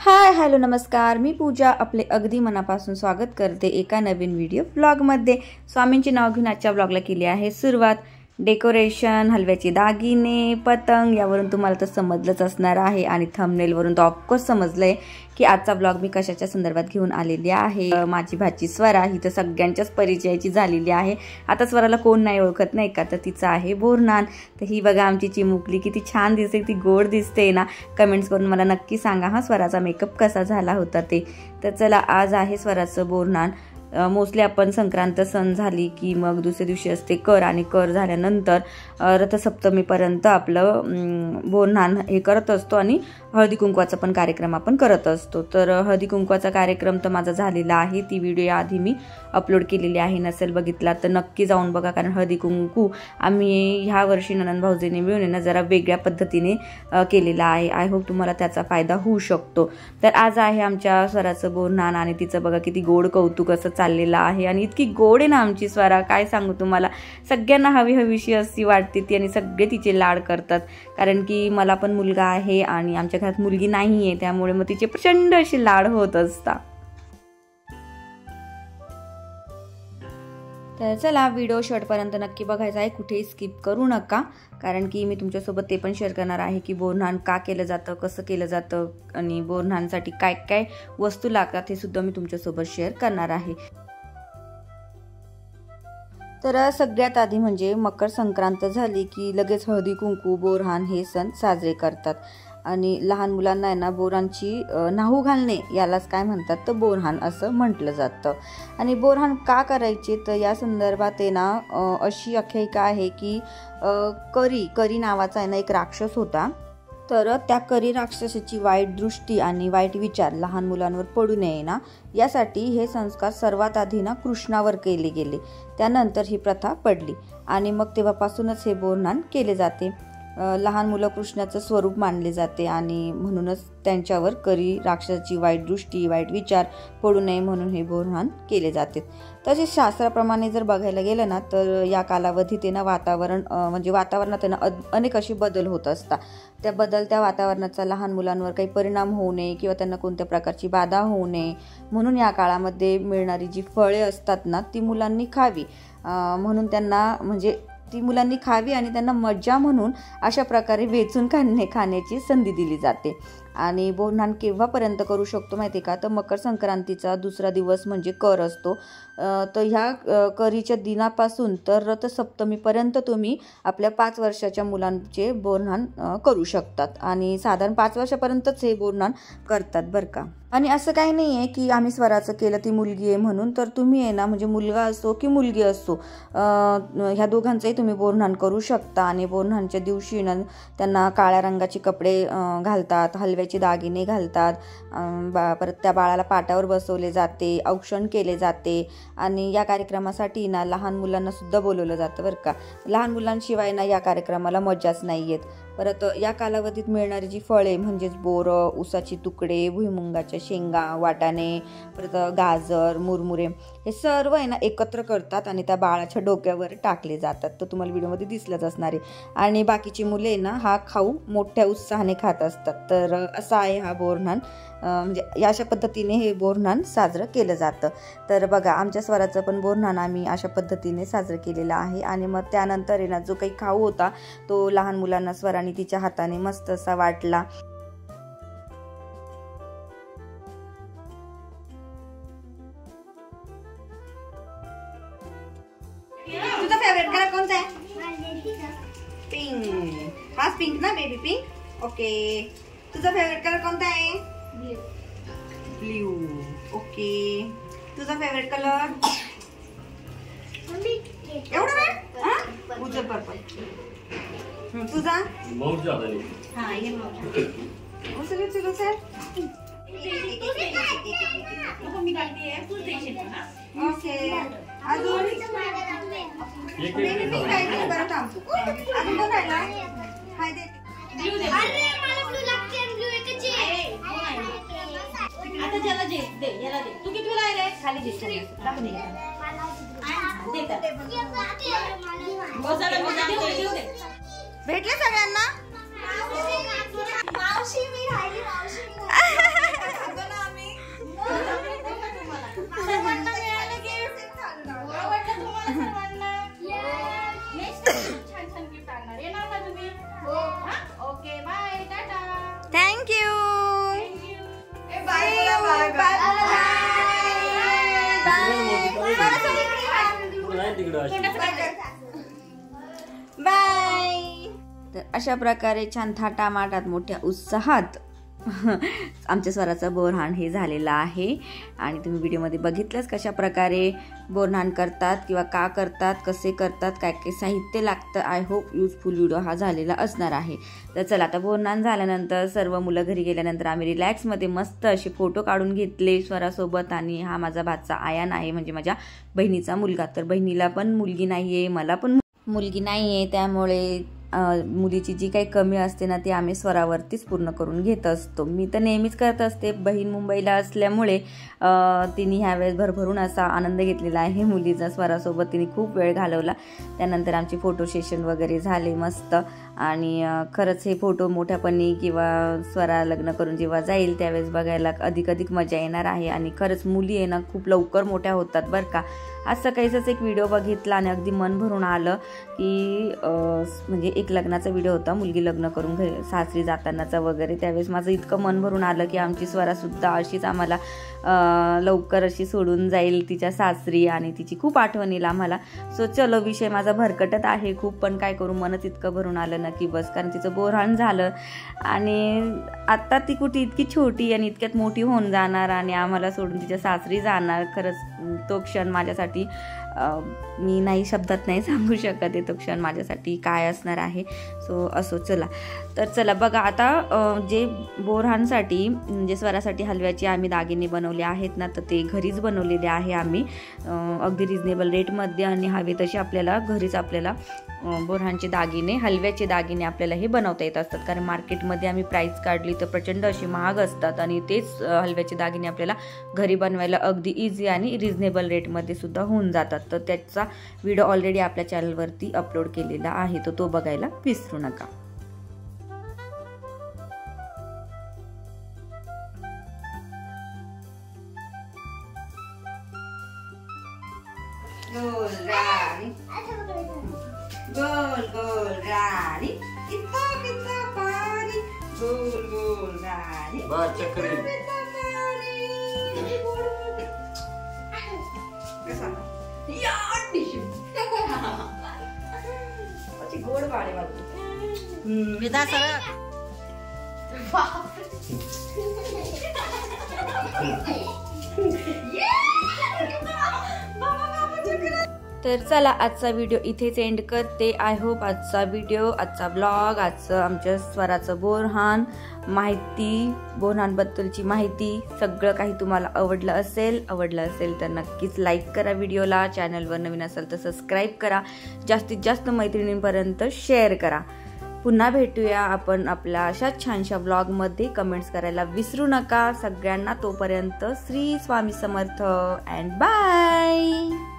Hi hello नमस्कार, मी पूजा आपले अगदी मनापासून स्वागत करते एका नवीन व्हिडिओ ब्लॉगमध्ये। स्वामींचे नाव घेऊन आजच्या ब्लॉगला केली आहे सुरुवात। डेकोरेशन, हलव्याचे दागिने, पतंग यावरून तुम्हाला तर समजलंच असणार आहे आणि थंबनेलवरून तर ऑफकोर्स समजलंय की आजचा ब्लॉग मी कशाच्या संदर्भात घेऊन आलेली आहे। माझी भाची स्वरा ही तर सगळ्यांच्याच परिचयाची झालेली आहे। आता स्वराला कोण नाही ओळखत नाही का, तर तिचं आहे बोरनान। तर ही बघा आमची चिमुकली किती छान दिसते, किती गोड दिसते ना। कमेंट्स करून मला नक्की सांगा हा स्वराचा मेकअप कसा झाला होता ते। तर चला, आज आहे स्वराचं बोरनान। मोस्टली आपण संक्रांत सण झाली की मग दुसऱ्या दिवशी असते कर, आणि कर झाल्यानंतर रथसप्तमीपर्यंत आपलं बोरनान हे करत असतो आणि हळदी कुंकवाचा पण कार्यक्रम आपण करत असतो। तर हळदी कुंकवाचा कार्यक्रम तर माझा झालेला आहे, ती व्हिडिओ आधी मी अपलोड केलेली आहे। नसेल बघितला तर नक्की जाऊन बघा, कारण हळदी कुंकू आम्ही ह्या वर्षी ननंद भाऊजीने मिळून ना जरा वेगळ्या पद्धतीने केलेला आहे। आय होप तुम्हाला त्याचा फायदा होऊ शकतो। तर आज आहे आमच्या स्वराचं बोरनान आणि तिचं बघा किती गोड कौतुक असं चाललेलं आहे। आणि इतकी गोड आहे ना आमची स्वरा, काय सांगू तुम्हाला। सगळ्यांना हवीशी अशी वाटते ती आणि सगळे तिचे लाड करतात, कारण की मला पण मुलगा आहे आणि आमच्या घरात मुलगी नाही आहे, त्यामुळे मग तिचे प्रचंड असे लाड होत असतात। तर चला, व्हिडिओ शेवटपर्यंत नक्की बघायचा आहे, कुठेही स्किप करू नका, कारण की मी तुमच्यासोबत ते पण शेअर करणार आहे की बोरनान का केलं जातं, कसं केलं जातं आणि बोरनानसाठी काय काय वस्तू लागतात हे सुद्धा मी तुमच्यासोबत शेअर करणार आहे। तर सगळ्यात आधी म्हणजे मकर संक्रांत झाली की लगेच हळदी कुंकू बोरनान हे सण साजरे करतात। आणि लहान मुलांना आहे ना बोरांची न्हाऊ घालणे यालाच काय म्हणतात, तर बोरनान असं म्हटलं जातं। आणि बोरनान का करायचे तर या संदर्भात आहे ना अशी आख्यायिका आहे की करी नावाचा आहे ना एक राक्षस होता। तर त्या करी राक्षसाची वाईट दृष्टी आणि वाईट विचार लहान मुलांवर पडू नये ना, यासाठी हे संस्कार सर्वात आधी ना कृष्णावर केले गेले। त्यानंतर ही प्रथा पडली आणि मग तेव्हापासूनच हे बोरनान केले जाते। लहान मुलं कृष्णाचं स्वरूप मानले जाते आणि म्हणूनच त्यांच्यावर करी राक्षसाची वाईट दृष्टी वाईट विचार पडू नये म्हणून हे बोरनान केले जाते। तसेच शास्त्राप्रमाणे जर बघायला गेलं ना तर या कालावधीत ना वातावरणात ना अनेक असे बदल होत असतात। त्या बदलत्या वातावरणाचा लहान मुलांवर काही परिणाम होऊ नये किंवा त्यांना कोणत्या प्रकारची बाधा होऊ नये म्हणून या काळामध्ये मिळणारी जी फळे असतात ना ती मुलांनी खावी, म्हणून त्यांना ती मुलांनी खावी आणि त्यांना मज्जा म्हणून अशा प्रकारे वेचून खाण्याची संधी दिली जाते। आणि बोरनान केव्हापर्यंत करू शकतो माहिती का, तर मकर संक्रांतीचा दुसरा दिवस म्हणजे कर असतो। तर ह्या करीच्या दिनापासून तर रथसप्तमीपर्यंत तुम्ही आपल्या 5 वर्षाच्या मुलांचे बोरनान करू शकतात आणि साधारण 5 वर्षापर्यंतच हे बोरनान करतात बरं का। आणि असं काही नाही आहे की आम्ही स्वराचं केलं ती मुलगी आहे म्हणून, तर तुम्ही आहे ना म्हणजे मुलगा असो की मुलगी असो ह्या दोघांचंही तुम्ही बोरनान करू शकता। आणि बोरनानच्या दिवशी ना त्यांना काळ्या रंगाचे कपडे घालतात, हलव्याचे दागिने घालतात, परत त्या बाळाला पाटावर बसवले जाते, औक्षण केले जाते आणि या कार्यक्रमासाठी ना लहान मुलांना सुद्धा बोलवलं जातं बरं का। लहान मुलांशिवाय ना या कार्यक्रमाला मजाच नाही येत। परत या कालावधीत मिळणारी जी फळे म्हणजेच बोरं, ऊसाची तुकडे, भुईमुंगाच्या शेंगा, वाटाणे, परत गाजर, मुरमुरे हे सर्व आहे ना एकत्र करतात आणि त्या बाळाच्या डोक्यावर टाकले जातात। तर तुम्हाला व्हिडिओमध्ये दिसलंच असणार आहे। आणि बाकीची मुले ना हा खाऊ मोठ्या उत्साहाने खात असतात। तर असा आहे हा बोरनान, म्हणजे अशा पद्धतीने हे बोरनान साजरं केलं जातं। तर बघा आमच्या स्वराचं पण बोरनान आम्ही अशा पद्धतीने साजरं केलेलं आहे। आणि मग त्यानंतर आहे ना जो काही खाऊ होता तो लहान मुलांना स्वराने तिच्या हाताने मस्त असा वाटला। तुझा फेवरेट कलर कोणता आहे? पिंक। हाच पिंक ना बेबी, पिंक। ओके, तुझा फेवरेट कलर कोणता आहे? ब्ल्यू। ओके, तुझा फेवरेट कलर? एवढा वेळ उजळ पर्पल। तुझा? हाँ ये उचल सर ओके। अजून बरं थांब, अजून कोण राहिला? हाय दे आता ज्याला दे याला दे। तू किती वेळा रे खाली दिसते दाखव दे भेटले सगळ्यांना? मावशी मी राहिली, मावशी बाय. तर अशा प्रकारे छान थाटामाटात मोठ्या उत्साहात आमच्या स्वराचा बोरहाण हे झालेलं आहे. आणि तुम्ही व्हिडिओमध्ये बघितलंच कशा प्रकारे बोरहाण करतात किंवा का करतात, कसे करतात, काय काय साहित्य लागतं. आय होप युजफुल व्हिडिओ हा झालेला असणार आहे. तर चला आता बोरहाण झाल्यानंतर सर्व मुलं घरी गेल्यानंतर आम्ही रिलॅक्समध्ये मस्त असे फोटो काढून घेतले स्वरासोबत. आणि हा माझा भाचा आयान आहे, म्हणजे माझ्या बहिणीचा मुलगा. तर बहिणीला पण मुलगी नाही आहे, मला पण मुलगी नाही आहे, त्यामुळे मुलीची जी काही कमी असते ना ती आम्ही स्वरावरतीच पूर्ण करून घेत असतो. मी तर नेहमीच करत असते. बहीण मुंबईला असल्यामुळे तिने ह्यावेळेस भरभरून असा आनंद घेतलेला आहे मुलीचा. स्वरासोबत तिने खूप वेळ घालवला. त्यानंतर आमचे फोटो सेशन वगैरे झाले मस्त. आणि खरंच हे फोटो मोठ्यापणी किंवा स्वरा लग्न करून जेव्हा जाईल त्यावेळेस बघायला अधिक मजा येणार आहे. आणि खरंच मुली आहे ना खूप लवकर मोठ्या होतात बरं का. आज सकाळीच एक व्हिडिओ बघितला आणि अगदी मन भरून आलं की म्हणजे एक लग्नाचा व्हिडिओ होता, मुलगी लग्न करून घरी सासरी जातानाचा वगैरे. त्यावेळेस माझं इतकं मन भरून आलं की आमची स्वरासुद्धा अशीच आम्हाला लवकर अशी सोडून जाईल तिच्या सासरी आणि तिची खूप आठवण येईल आम्हाला. सो चलो, विषय माझा भरकटत आहे खूप, पण काय करू, मनच इतकं भरून आलं ना की बस. कारण तिचं बोरहाण झालं आणि आता ती कुठे इतकी छोटी आणि इतक्यात मोठी होऊन जाणार आणि आम्हाला सोडून तिच्या सासरी जाणार. खरंच तो क्षण माझ्यासाठी मी नाही शब्दात नाही सांगू शकत आहे तो क्षण माझ्यासाठी काय असणार आहे. सो असो चला. तर चला बघा आता जे बोरहाणसाठी म्हणजे स्वरासाठी हलव्याचे आम्ही दागिने बनवले आहेत ना, तर ते घरीच बनवलेले आहे आम्ही अगदी रिजनेबल रेटमध्ये. आणि हवे तसे आपल्याला घरीच आपल्याला बोरहाणचे दागिने, हलव्याचे दागिने आपल्याला हे बनवता येत असतात. कारण मार्केटमध्ये आम्ही प्राईस काढली तर प्रचंड अशी महाग असतात आणि तेच हलव्याचे दागिने आपल्याला घरी बनवायला अगदी इझी आणि रिजनेबल रेटमध्ये सुद्धा होऊन जातात. तर त्याचा व्हिडिओ ऑलरेडी आपल्या चॅनलवरती अपलोड केलेला आहे, तर तो बघायला विसरू नका. गोल राणी, गोल गोल राणी, कितना कितना पानी, गोल गोल राणी, चक्री गोड वाढे विधा सर. तर चला आजचा व्हिडिओ इथेच एंड करते. आय होप आजचा व्हिडिओ, आजचा ब्लॉग, आजचं आमच्या स्वराचं बोरहाण माहिती, बोरहाणबद्दलची माहिती सगळं काही तुम्हाला आवडलं असेल तर नक्कीच लाईक करा व्हिडिओला. चॅनलवर नवीन असेल तर सबस्क्राईब करा. जास्तीत जास्त मैत्रिणींपर्यंत शेअर करा. पुन्हा भेटूया आपण आपल्या अशाच छानशा ब्लॉगमध्ये. कमेंट्स करायला विसरू नका. सगळ्यांना तोपर्यंत श्री स्वामी समर्थ अँड बाय.